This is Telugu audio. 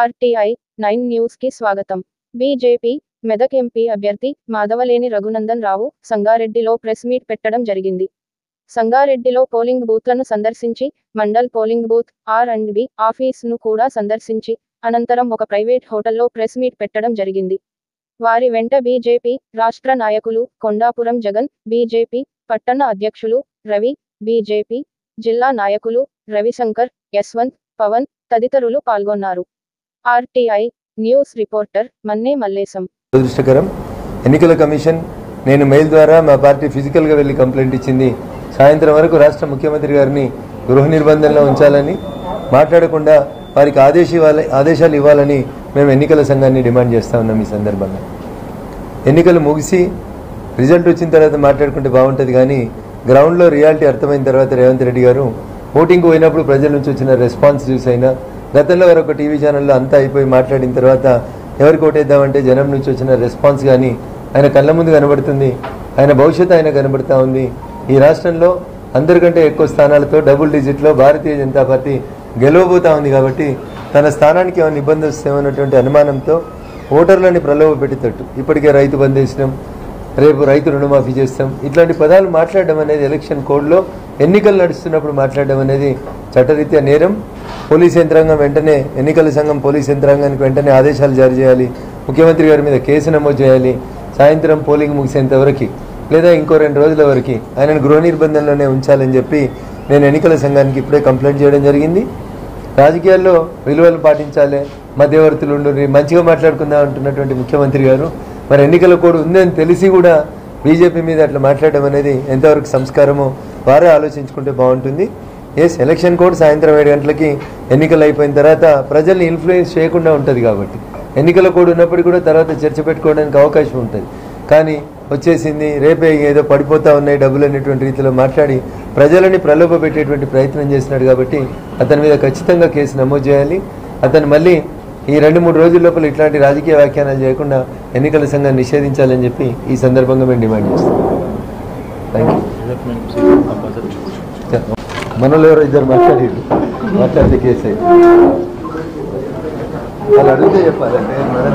ఆర్టీఐ 9 న్యూస్ కి స్వాగతం. బీజేపీ మెదక్ ఎంపీ అభ్యర్థి మాధవలేని రఘునందన్ రావు సంగారెడ్డిలో ప్రెస్ మీట్ పెట్టడం జరిగింది. సంగారెడ్డిలో పోలింగ్ బూత్లను సందర్శించి మండల్ పోలింగ్ బూత్ R&B ఆఫీస్ను కూడా సందర్శించి అనంతరం ఒక ప్రైవేట్ హోటల్లో ప్రెస్ మీట్ పెట్టడం జరిగింది. వారి వెంట బీజేపీ రాష్ట్ర నాయకులు కొండాపురం జగన్, బీజేపీ పట్టణ అధ్యక్షులు రవి, బీజేపీ జిల్లా నాయకులు రవిశంకర్, యశ్వంత్, పవన్ తదితరులు పాల్గొన్నారు. ఆర్టీఐ న్యూస్ రిపోర్టర్ మన్నే మల్లేశం. దురదృష్టకరం. ఎన్నికల కమిషన్ నేను మెయిల్ ద్వారా మా పార్టీ ఫిజికల్గా వెళ్ళి కంప్లైంట్ ఇచ్చింది. సాయంత్రం వరకు రాష్ట్ర ముఖ్యమంత్రి గారిని గృహ నిర్బంధంలో ఉంచాలని, మాట్లాడకుండా వారికి ఆదేశాలు ఇవ్వాలని మేము ఎన్నికల సంఘాన్ని డిమాండ్ చేస్తూ ఉన్నాం. ఈ సందర్భంగా ఎన్నికలు ముగిసి రిజల్ట్ వచ్చిన తర్వాత మాట్లాడుకుంటే బాగుంటుంది, కానీ గ్రౌండ్లో రియాలిటీ అర్థమైన తర్వాత రేవంత్ రెడ్డి గారు ఓటింగ్కి పోయినప్పుడు ప్రజల నుంచి వచ్చిన రెస్పాన్స్ చూసైనా, గతంలో ఒక టీవీ ఛానల్లో అంతా అయిపోయి మాట్లాడిన తర్వాత ఎవరికి ఓటేద్దామంటే జనం నుంచి వచ్చిన రెస్పాన్స్ కానీ ఆయన కళ్ళ ముందు కనబడుతుంది. ఆయన భవిష్యత్తు ఆయన కనబడుతూ ఉంది. ఈ రాష్ట్రంలో అందరికంటే ఎక్కువ స్థానాలతో డబుల్ డిజిట్లో భారతీయ జనతా పార్టీ గెలవబోతా ఉంది. కాబట్టి తన స్థానానికి ఏమైనా ఇబ్బంది వస్తామన్నటువంటి అనుమానంతో ఓటర్లని ప్రలోభ పెట్టేటట్టు ఇప్పటికే రైతు బంద్ చేసినాం, రేపు రైతు రుణమాఫీ చేస్తాం, ఇట్లాంటి పదాలు మాట్లాడడం అనేది ఎలక్షన్ కోడ్లో ఎన్నికలు నడుస్తున్నప్పుడు మాట్లాడడం అనేది చట్టరీత్యా నేరం. పోలీస్ యంత్రాంగం వెంటనే, ఎన్నికల సంఘం పోలీస్ యంత్రాంగానికి వెంటనే ఆదేశాలు జారీ చేయాలి. ముఖ్యమంత్రి గారి మీద కేసు నమోదు చేయాలి. సాయంత్రం పోలింగ్ ముగిసేంత వరకు లేదా ఇంకో 2 రోజుల వరకు ఆయనను గృహ నిర్బంధంలోనే ఉంచాలని చెప్పి నేను ఎన్నికల సంఘానికి ఇప్పుడే కంప్లైంట్ చేయడం జరిగింది. రాజకీయాల్లో విలువలు పాటించాలి, మధ్యవర్తులు ఉండి మంచిగా మాట్లాడుకుందాం అంటున్నటువంటి ముఖ్యమంత్రి గారు మరి ఎన్నికల కోడ్ ఉందని తెలిసి కూడా బీజేపీ మీద అట్లా మాట్లాడడం అనేది ఎంతవరకు సంస్కారమో వారే ఆలోచించుకుంటే బాగుంటుంది. ఎలక్షన్ కోడ్ సాయంత్రం 7 గంటలకి ఎన్నికలు అయిపోయిన తర్వాత ప్రజల్ని ఇన్ఫ్లుయెన్స్ చేయకుండా ఉంటుంది. కాబట్టి ఎన్నికల కోడ్ ఉన్నప్పుడు కూడా తర్వాత చర్చ పెట్టుకోవడానికి అవకాశం ఉంటుంది. కానీ వచ్చేసింది, రేపే ఏదో పడిపోతూ ఉన్నాయి డబ్బులు అనేటువంటి రీతిలో మాట్లాడి ప్రజలని ప్రలోభ పెట్టేటువంటి ప్రయత్నం చేసినాడు. కాబట్టి అతని మీద ఖచ్చితంగా కేసు నమోదు చేయాలి. అతను మళ్ళీ ఈ 2-3 రోజుల లోపల ఇట్లాంటి రాజకీయ వ్యాఖ్యానాలు చేయకుండా ఎన్నికల సంఘాన్ని నిషేధించాలని చెప్పి ఈ సందర్భంగా మేము డిమాండ్ చేస్తాం. Thank you. మనలో ఎవరో ఇద్దరు మాట్లాడితే కేసు అయింది. వాళ్ళు అడిగితే చెప్పాలంటే మన